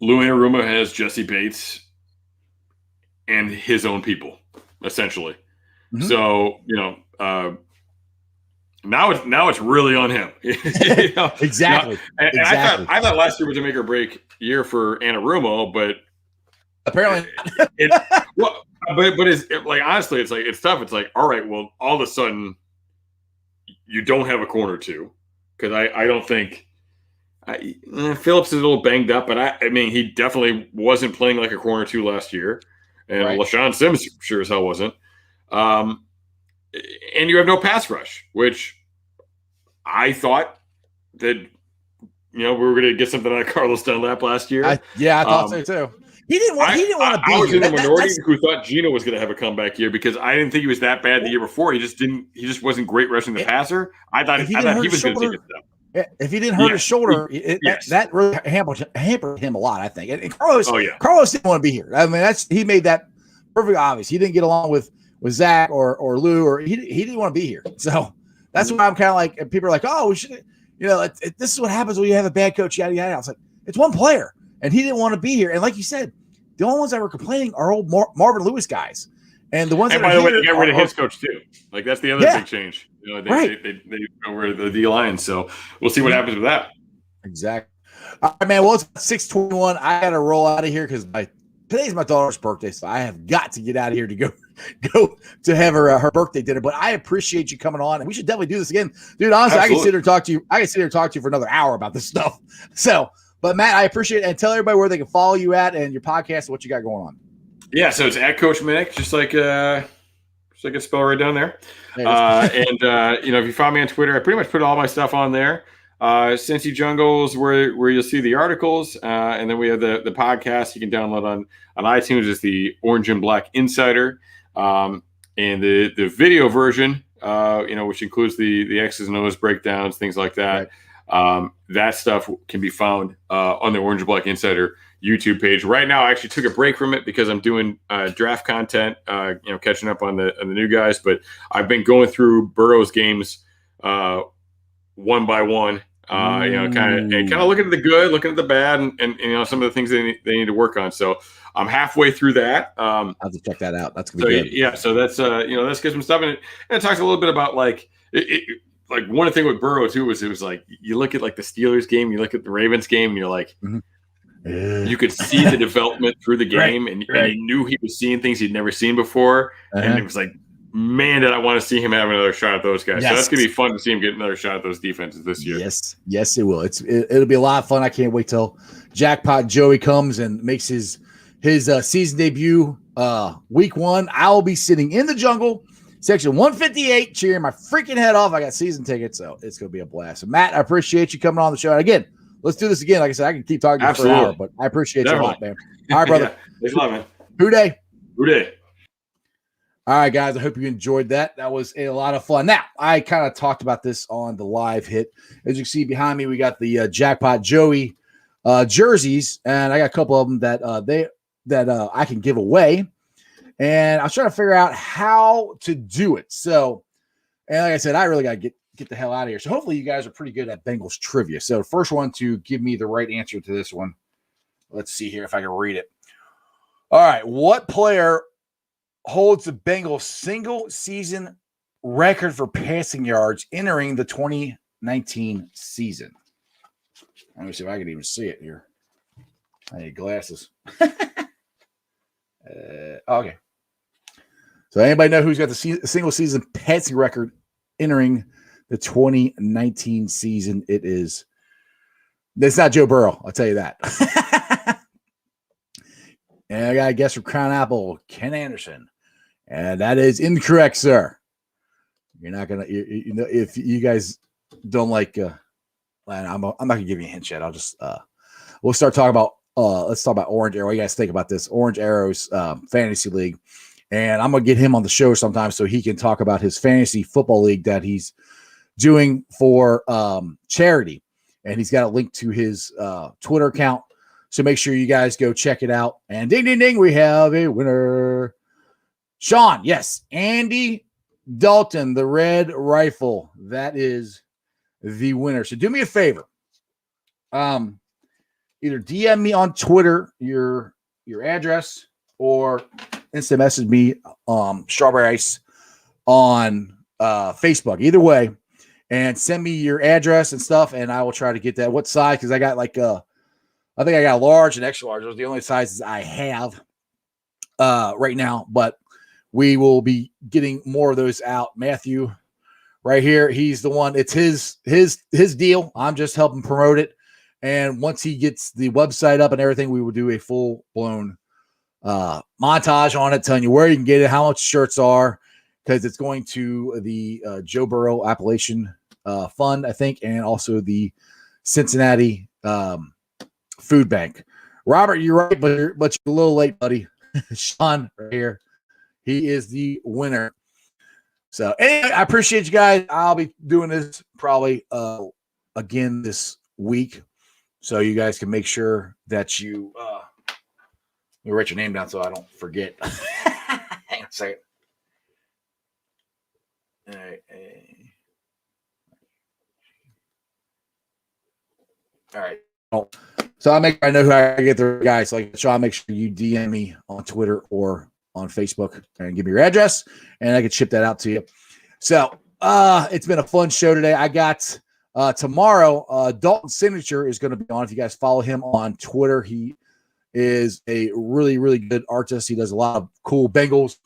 Lou Anarumo has Jesse Bates and his own people, essentially. So, you know, now it's really on him. You know? Exactly. And I thought last year was a make or break year for Anarumo, but apparently But it's like, honestly, it's like, it's tough. It's like, all right, well, all of a sudden you don't have a corner two, because I don't think Phillips is a little banged up, but I mean, he definitely wasn't playing like a corner two last year, and LaShawn Sims sure as hell wasn't. And you have no pass rush, which I thought that, you know, we were going to get something out of Carlos Dunlap last year. I thought so too. He didn't want to be I was in the minority who thought Gino was going to have a comeback year, because I didn't think he was that bad the year before. He just wasn't great rushing the passer. I thought he was going to take a step. If he didn't hurt his shoulder, that really hampered him a lot, I think. And Carlos didn't want to be here. I mean, he made that perfectly obvious. He didn't get along with Zach or Lou, or he didn't want to be here. So that's why I'm kind of like, and people are like, oh, we should, you know, this is what happens when you have a bad coach, yada yada. I was like, it's one player, and he didn't want to be here. And like you said, the only ones that were complaining are old Marvin Lewis guys, and the ones. And that by the way, they got rid of his coach too. Like, that's the other big change. You know, they got rid of the D line, so we'll see what happens with that. Exactly. All right, man. Well, it's 6:21. I got to roll out of here because today's my daughter's birthday, so I have got to get out of here to go to have her birthday dinner. But I appreciate you coming on, and we should definitely do this again, dude. Honestly, I can sit here and talk to you. I can sit here and talk to you for another hour about this stuff. So. But Matt, I appreciate it, and tell everybody where they can follow you at and your podcast and what you got going on. Yeah, so it's at Coach Minich, just like a spell right down there. And you know, if you follow me on Twitter, I pretty much put all my stuff on there. Cincy Jungle is where you'll see the articles, and then we have the podcast you can download on iTunes. Is the Orange and Black Insider, and the video version, you know, which includes the X's and O's breakdowns, things like that. That stuff can be found on the Orange and Black Insider YouTube page. Right now, I actually took a break from it because I'm doing draft content, you know, catching up on the new guys. But I've been going through Burrow's games one by one, you know, kind of looking at the good, looking at the bad, and you know, some of the things they need to work on. So I'm halfway through that. I'll have to check that out. That's gonna be good. Yeah, so that's you know, that's good some stuff, and it talks a little bit about like like one thing with Burrow too was it was like you look at like the Steelers game, you look at the Ravens game, and you're like, you could see the development through the game, and you knew he was seeing things he'd never seen before, and it was like, man, did I want to see him have another shot at those guys. So that's gonna be fun to see him get another shot at those defenses this year. Yes, it will. It'll be a lot of fun. I can't wait till Jackpot Joey comes and makes his season debut week 1. I'll be sitting in the jungle, section 158, cheering my freaking head off. I got season tickets, so it's going to be a blast. So, Matt, I appreciate you coming on the show. And again, let's do this again. Like I said, I can keep talking to you for an hour, but I appreciate you a lot, man. All right, brother. Thanks a lot, man. Who day? All right, guys. I hope you enjoyed that. That was a lot of fun. Now, I kind of talked about this on the live hit. As you can see behind me, we got the Jackpot Joey jerseys, and I got a couple of them that I can give away. And I was trying to figure out how to do it. So, and like I said, I really got to get the hell out of here. So hopefully you guys are pretty good at Bengals trivia. So the first one to give me the right answer to this one. Let's see here if I can read it. All right. What player holds the Bengals single season record for passing yards entering the 2019 season? Let me see if I can even see it here. I need glasses. Okay. So anybody know who's got the single season passing record entering the 2019 season? It is It's not Joe Burrow. I'll tell you that. And I got a guess from Crown Apple, Ken Anderson. And that is incorrect, sir. You're not going to, you know, if you guys don't like, I'm not going to give you a hint yet. I'll just, we'll start talking about, let's talk about Orange Arrow. What do you guys think about this? Orange Arrow's fantasy league. And I'm going to get him on the show sometime so he can talk about his fantasy football league that he's doing for charity. And he's got a link to his Twitter account. So make sure you guys go check it out. And ding, ding, ding, we have a winner. Sean, yes, Andy Dalton, the red rifle. That is the winner. So do me a favor. Either DM me on Twitter your address or instant message me Strawberry Ice on Facebook. Either way, and send me your address and stuff, and I will try to get that. What size? Because I got like I think I got a large and extra large. Those are the only sizes I have right now, but we will be getting more of those out. Matthew, right here, he's the one. It's his deal. I'm just helping promote it. And once he gets the website up and everything, we will do a full-blown montage on it, telling you where you can get it, how much shirts are, because it's going to the Joe Burrow Appalachian Fund, I think, and also the Cincinnati Food Bank. Robert, you're right, but you're a little late, buddy. Sean, right here. He is the winner. So anyway, I appreciate you guys. I'll be doing this probably again this week. So you guys can make sure that you write your name down so I don't forget. Hang on a second. All right. All right. So I make sure I know who I get the guys. Like Sean, make sure you DM me on Twitter or on Facebook and give me your address, and I can ship that out to you. So it's been a fun show today. I got tomorrow, Dalton Signature is going to be on. If you guys follow him on Twitter, he is a really, really good artist. He does a lot of cool Bengals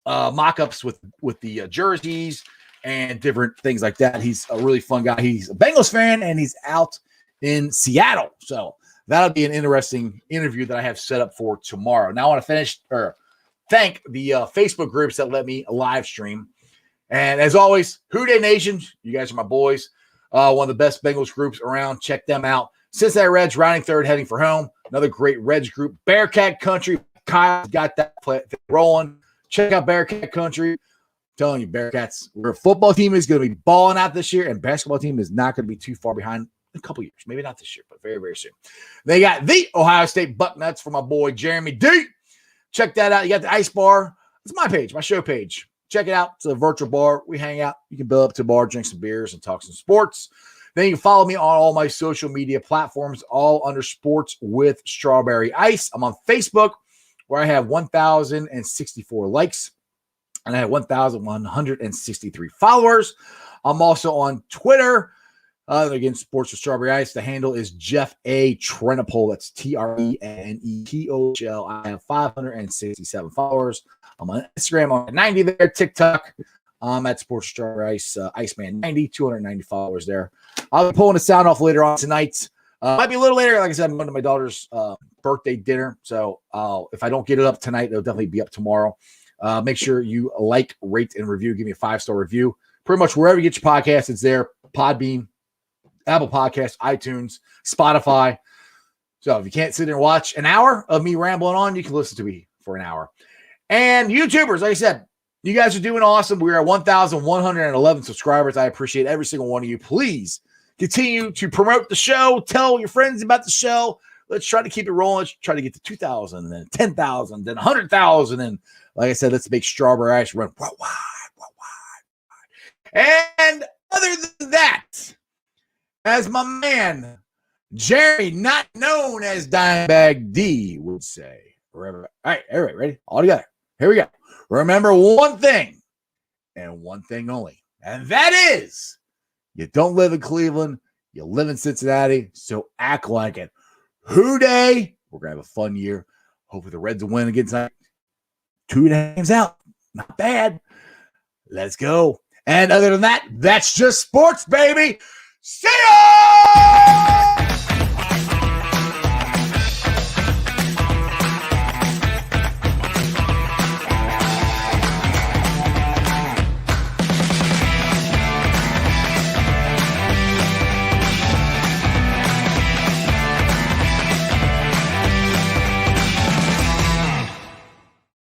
mock-ups with the jerseys and different things like that. He's a really fun guy. He's a Bengals fan, and he's out in Seattle. So that'll be an interesting interview that I have set up for tomorrow. Now I want to thank the Facebook groups that let me live stream. And as always, Who Dey Nation, you guys are my boys. One of the best Bengals groups around. Check them out. Cincinnati Reds rounding third, heading for home. Another great Reds group. Bearcat Country. Kyle's got that play rolling. Check out Bearcat Country. I'm telling you, Bearcats, our football team is going to be balling out this year, and basketball team is not going to be too far behind in a couple years. Maybe not this year, but very, very soon. They got the Ohio State Bucknuts for my boy Jeremy D. Check that out. You got the Ice Bar. It's my page, my show page. Check it out. It's a virtual bar. We hang out. You can build up to a bar, drink some beers, and talk some sports. Then you can follow me on all my social media platforms, all under Sports with Strawberry Ice. I'm on Facebook, where I have 1,064 likes, and I have 1,163 followers. I'm also on Twitter. Again, Sports with Strawberry Ice. The handle is Jeff A. Trenopole. That's TRENEPOHL. I have 567 followers. I'm on Instagram. I'm at 90 there. TikTok. I'm at Sports with Strawberry Ice. Iceman 90, 290 followers there. I'll be pulling the sound off later on tonight. Might be a little later. Like I said, I'm going to my daughter's birthday dinner. So if I don't get it up tonight, it'll definitely be up tomorrow. Make sure you like, rate, and review. Give me a 5-star review. Pretty much wherever you get your podcast, it's there. Podbean, Apple Podcasts, iTunes, Spotify. So if you can't sit there and watch an hour of me rambling on, you can listen to me for an hour. And YouTubers, like I said, you guys are doing awesome. We are at 1,111 subscribers. I appreciate every single one of you. Please continue to promote the show. Tell your friends about the show. Let's try to keep it rolling. Let's try to get to 2,000, and then 10,000, then 100,000. And like I said, let's make Strawberry Ice run worldwide. And other than that, as my man, Jerry, not known as Dimebag D, would say. All right, ready? All together. Here we go. Remember one thing, and one thing only, and that is, you don't live in Cleveland, you live in Cincinnati, so act like it. Who Dey? We're going to have a fun year. Hopefully the Reds will win again tonight. 2 games out. Not bad. Let's go. And other than that, that's just sports, baby. See ya!